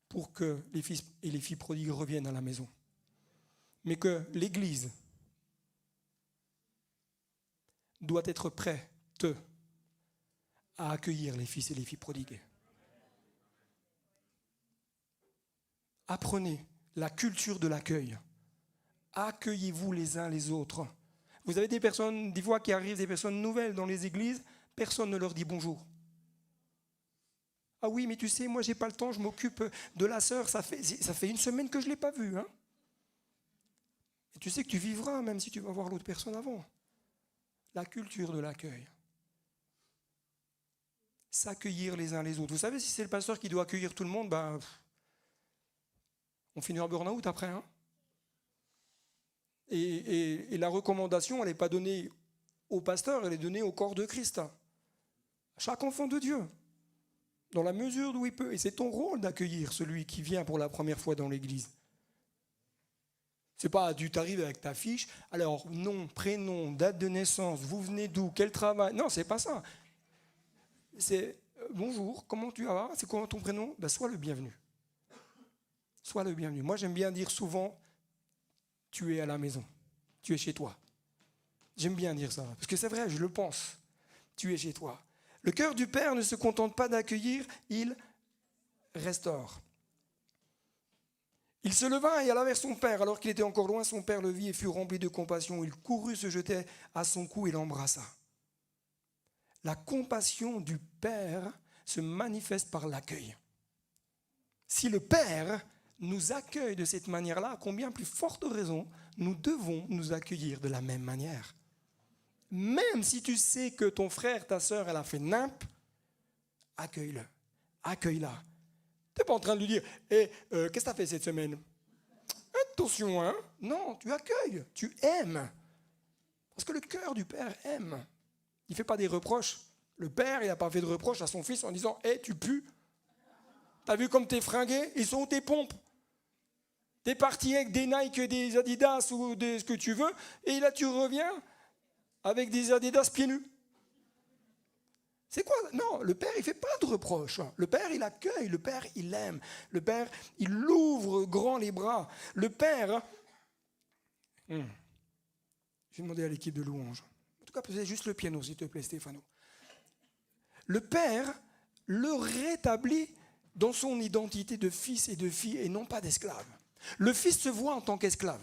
pour que les fils et les filles prodigues reviennent à la maison. Mais que l'Église doit être prête à accueillir les fils et les filles prodigues. Apprenez la culture de l'accueil. Accueillez-vous les uns les autres. Vous avez des personnes, des fois qui arrivent, des personnes nouvelles dans les églises, personne ne leur dit bonjour. Ah oui, mais tu sais, moi j'ai pas le temps, je m'occupe de la sœur, ça fait une semaine que je ne l'ai pas vue. Hein. Et tu sais que tu vivras même si tu vas voir l'autre personne avant. La culture de l'accueil. S'accueillir les uns les autres. Vous savez, si c'est le pasteur qui doit accueillir tout le monde, on finit en burn-out après. Hein. Et la recommandation, elle n'est pas donnée au pasteur, elle est donnée au corps de Christ. À chaque enfant de Dieu, dans la mesure d'où il peut. Et c'est ton rôle d'accueillir celui qui vient pour la première fois dans l'église. C'est pas, tu t'arrives avec ta fiche, alors nom, prénom, date de naissance, vous venez d'où, quel travail. Non, c'est pas ça. C'est bonjour, comment tu vas ? C'est quoi ton prénom ? Sois le bienvenu. Sois le bienvenu. Moi, j'aime bien dire souvent, tu es à la maison, tu es chez toi. J'aime bien dire ça, parce que c'est vrai, je le pense. Tu es chez toi. Le cœur du Père ne se contente pas d'accueillir, il restaure. Il se leva et alla vers son père. Alors qu'il était encore loin, son père le vit et fut rempli de compassion. Il courut, se jetait à son cou et l'embrassa. La compassion du Père se manifeste par l'accueil. Si le Père nous accueille de cette manière-là, à combien plus forte raison nous devons nous accueillir de la même manière. Même si tu sais que ton frère, ta sœur, elle a fait nimp, accueille-le, accueille-la. Tu n'es pas en train de lui dire « qu'est-ce que tu as fait cette semaine ?» Attention, hein. Non, tu accueilles, tu aimes. Parce que le cœur du Père aime. Il ne fait pas des reproches. Le Père, il n'a pas fait de reproches à son fils en disant « tu pues ». T'as vu comme t'es fringué? Ils sont où tes pompes? T'es parti avec des Nike, des Adidas ou ce que tu veux, et là tu reviens avec des Adidas pieds nus. C'est quoi? Non, le Père, il ne fait pas de reproches. Le Père, il accueille. Le Père, il aime. Le Père, il ouvre grand les bras. Le Père... Je vais demander à l'équipe de louange. En tout cas, posez juste le piano, s'il te plaît, Stéphano. Le Père le rétablit dans son identité de fils et de fille et non pas d'esclave. Le Fils se voit en tant qu'esclave,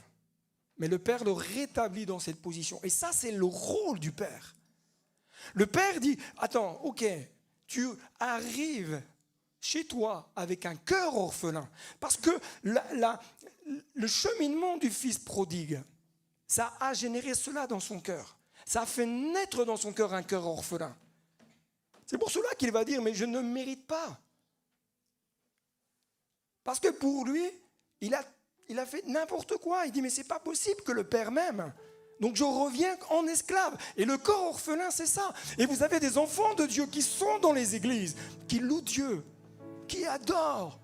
mais le Père le rétablit dans cette position. Et ça, c'est le rôle du Père. Le Père dit, attends, ok, tu arrives chez toi avec un cœur orphelin. Parce que le cheminement du Fils prodigue, ça a généré cela dans son cœur. Ça a fait naître dans son cœur un cœur orphelin. C'est pour cela qu'il va dire, mais je ne mérite pas. Parce que pour lui, il a fait n'importe quoi. Il dit, mais c'est pas possible que le Père m'aime. Donc je reviens en esclave. Et le corps orphelin, c'est ça. Et vous avez des enfants de Dieu qui sont dans les églises, qui louent Dieu, qui adorent,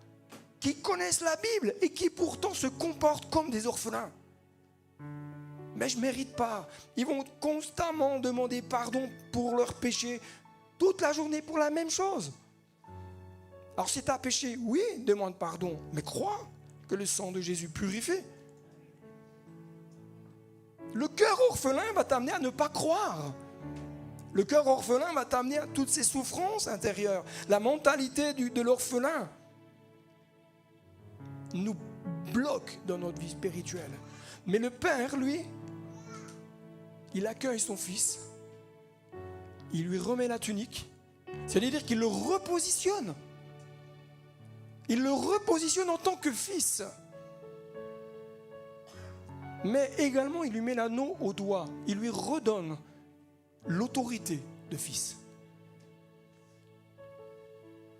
qui connaissent la Bible et qui pourtant se comportent comme des orphelins. Mais je ne mérite pas. Ils vont constamment demander pardon pour leurs péchés, toute la journée pour la même chose. Alors si tu as péché, oui, demande pardon, mais crois que le sang de Jésus purifie. Le cœur orphelin va t'amener à ne pas croire. Le cœur orphelin va t'amener à toutes ces souffrances intérieures. La mentalité de l'orphelin nous bloque dans notre vie spirituelle. Mais le Père, lui, il accueille son fils, il lui remet la tunique, c'est-à-dire qu'il le repositionne. Il le repositionne en tant que fils. Mais également, il lui met l'anneau au doigt. Il lui redonne l'autorité de fils.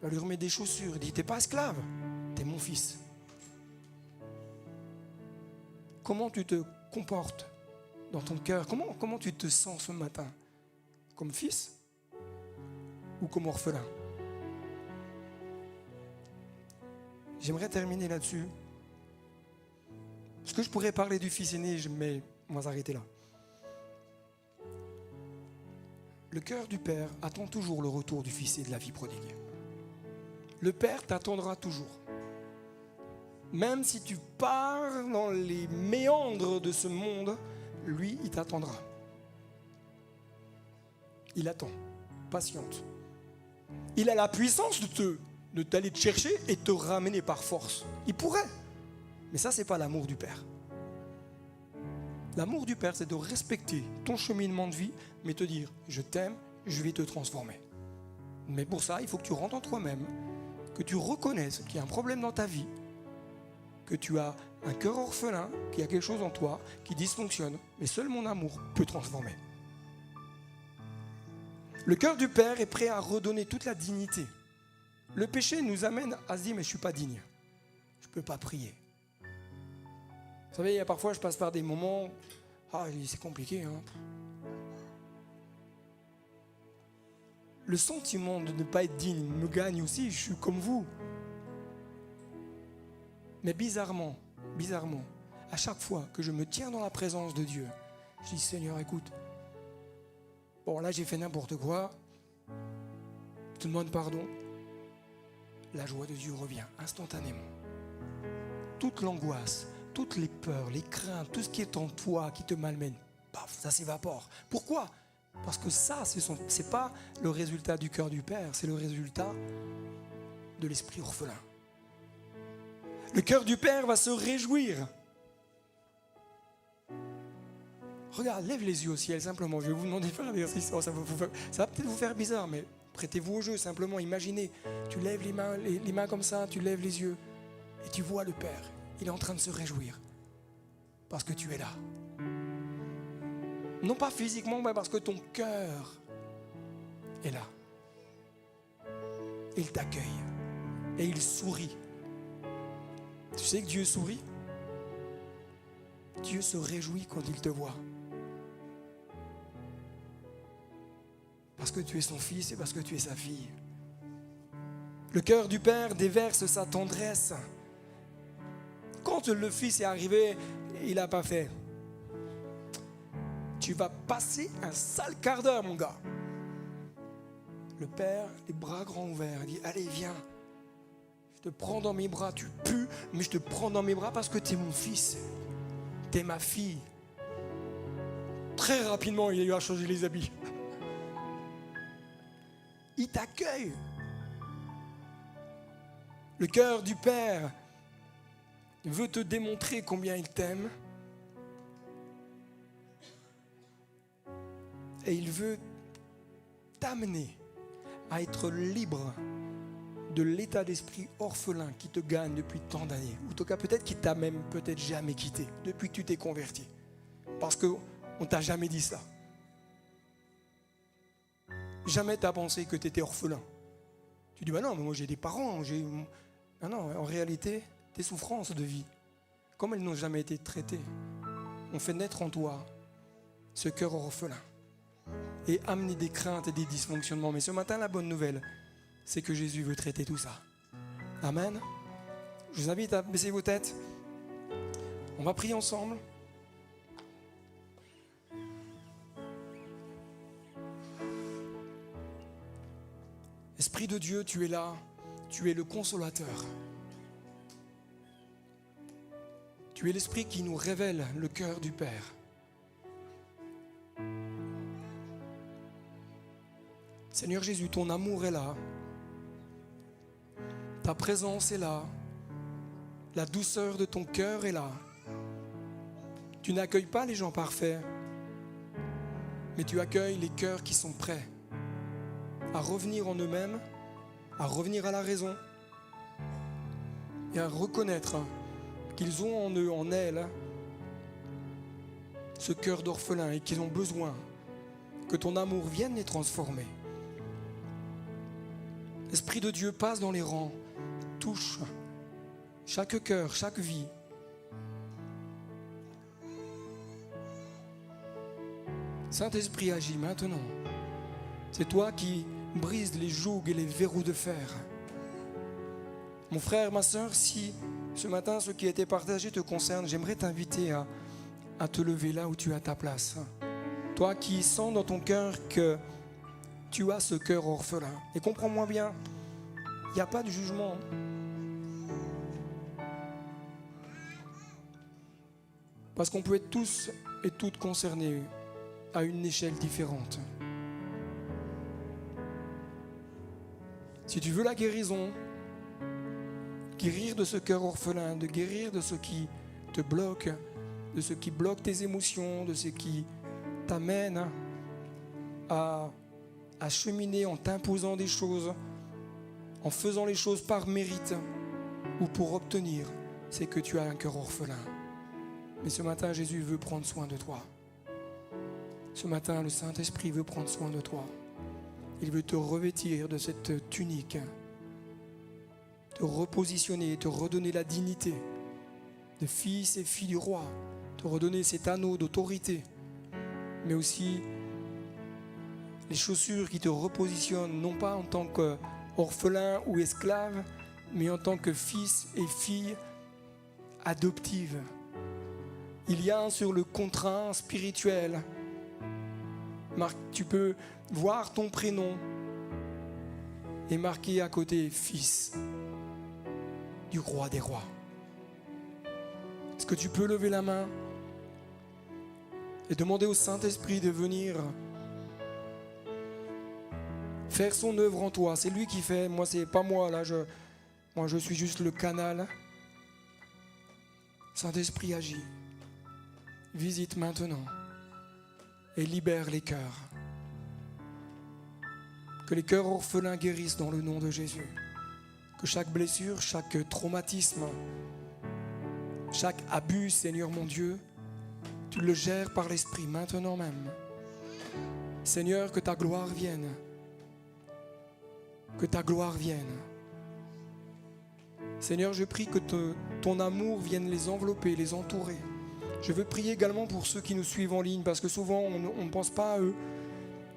Il lui remet des chaussures. Il dit, t'es pas esclave, t'es mon fils. Comment tu te comportes dans ton cœur? Comment tu te sens ce matin? Comme fils ou comme orphelin? J'aimerais terminer là-dessus. Parce que je pourrais parler du fils aîné, mais on va s'arrêter là. Le cœur du Père attend toujours le retour du fils et de la vie prodigue. Le Père t'attendra toujours. Même si tu pars dans les méandres de ce monde, lui, il t'attendra. Il attend, patiente. Il a la puissance de t'aller te chercher et te ramener par force. Il pourrait. Mais ça, ce n'est pas l'amour du Père. L'amour du Père, c'est de respecter ton cheminement de vie, mais te dire, je t'aime, je vais te transformer. Mais pour ça, il faut que tu rentres en toi-même, que tu reconnaisses qu'il y a un problème dans ta vie, que tu as un cœur orphelin, qu'il y a quelque chose en toi qui dysfonctionne, mais seul mon amour peut transformer. Le cœur du Père est prêt à redonner toute la dignité. Le péché nous amène à se dire, mais je ne suis pas digne, je ne peux pas prier. Vous savez, il y a parfois, je passe par des moments, c'est compliqué, hein. Le sentiment de ne pas être digne me gagne aussi, je suis comme vous. Mais bizarrement, à chaque fois que je me tiens dans la présence de Dieu, je dis, Seigneur, écoute, bon là j'ai fait n'importe quoi, je te demande pardon. La joie de Dieu revient instantanément. Toute l'angoisse, toutes les peurs, les craintes, tout ce qui est en toi, qui te malmène, paf, ça s'évapore. Pourquoi? Parce que ça, ce n'est pas le résultat du cœur du Père, c'est le résultat de l'esprit orphelin. Le cœur du Père va se réjouir. Regarde, lève les yeux au ciel simplement. Je vais vous demander de faire un exercice. Ça va peut-être vous faire bizarre, mais prêtez-vous au jeu. Simplement, imaginez. Tu lèves les mains comme ça, tu lèves les yeux et tu vois le Père. Il est en train de se réjouir parce que tu es là. Non pas physiquement, mais parce que ton cœur est là. Il t'accueille et il sourit. Tu sais que Dieu sourit? Dieu se réjouit quand il te voit. Parce que tu es son fils et parce que tu es sa fille. Le cœur du Père déverse sa tendresse. Quand le Fils est arrivé, il n'a pas fait. Tu vas passer un sale quart d'heure, mon gars. Le Père, les bras grands ouverts, dit, allez, viens. Je te prends dans mes bras, tu pues, mais je te prends dans mes bras parce que tu es mon fils. Tu es ma fille. Très rapidement, il a eu à changer les habits. Il t'accueille. Le cœur du Père veut te démontrer combien il t'aime. Et il veut t'amener à être libre de l'état d'esprit orphelin qui te gagne depuis tant d'années. Ou en tout cas, peut-être qu'il t'a même peut-être jamais quitté depuis que tu t'es converti. Parce qu'on ne t'a jamais dit ça. Jamais tu as pensé que tu étais orphelin. Tu dis, bah non, mais moi j'ai des parents. Ah non, en réalité, tes souffrances de vie, comme elles n'ont jamais été traitées, ont fait naître en toi ce cœur orphelin. Et amener des craintes et des dysfonctionnements. Mais ce matin, la bonne nouvelle, c'est que Jésus veut traiter tout ça. Amen. Je vous invite à baisser vos têtes. On va prier ensemble. Esprit de Dieu, tu es là. Tu es le consolateur. Tu es l'Esprit qui nous révèle le cœur du Père. Seigneur Jésus, ton amour est là. Ta présence est là. La douceur de ton cœur est là. Tu n'accueilles pas les gens parfaits, mais tu accueilles les cœurs qui sont prêts à revenir en eux-mêmes, à revenir à la raison et à reconnaître qu'ils ont en eux, en elles, ce cœur d'orphelin et qu'ils ont besoin que ton amour vienne les transformer. L'Esprit de Dieu passe dans les rangs, touche chaque cœur, chaque vie. Saint-Esprit, agis maintenant. C'est toi qui brises les jougs et les verrous de fer. Mon frère, ma soeur, si ce matin ce qui a été partagé te concerne, j'aimerais t'inviter à te lever là où tu as ta place. Toi qui sens dans ton cœur que tu as ce cœur orphelin. Et comprends-moi bien, il n'y a pas de jugement. Parce qu'on peut être tous et toutes concernés à une échelle différente. Si tu veux la guérison, guérir de ce cœur orphelin, de guérir de ce qui te bloque, de ce qui bloque tes émotions, de ce qui t'amène à cheminer en t'imposant des choses, en faisant les choses par mérite ou pour obtenir, c'est que tu as un cœur orphelin. Mais ce matin, Jésus veut prendre soin de toi. Ce matin, le Saint-Esprit veut prendre soin de toi. Il veut te revêtir de cette tunique, te repositionner, te redonner la dignité de fils et filles du roi, te redonner cet anneau d'autorité, mais aussi les chaussures qui te repositionnent, non pas en tant qu'orphelin ou esclave, mais en tant que fils et fille adoptive. Il y a sur le contrat spirituel, tu peux voir ton prénom et marquer à côté fils du roi des rois. Est-ce que tu peux lever la main et demander au Saint-Esprit de venir faire son œuvre en toi? C'est lui qui fait, moi c'est pas moi là, moi je suis juste le canal. Saint-Esprit agit, visite maintenant et libère les cœurs. Que les cœurs orphelins guérissent dans le nom de Jésus. Que chaque blessure, chaque traumatisme, chaque abus, Seigneur mon Dieu, tu le gères par l'Esprit maintenant même. Seigneur, que ta gloire vienne. Que ta gloire vienne. Seigneur, je prie que ton amour vienne les envelopper, les entourer. Je veux prier également pour ceux qui nous suivent en ligne, parce que souvent on ne pense pas à eux,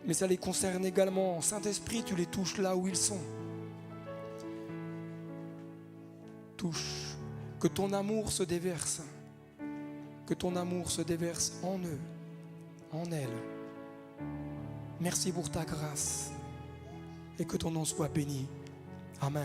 mais ça les concerne également. Saint-Esprit, tu les touches là où ils sont. touche, que ton amour se déverse, que ton amour se déverse en eux, en elles. Merci pour ta grâce et que ton nom soit béni. Amen.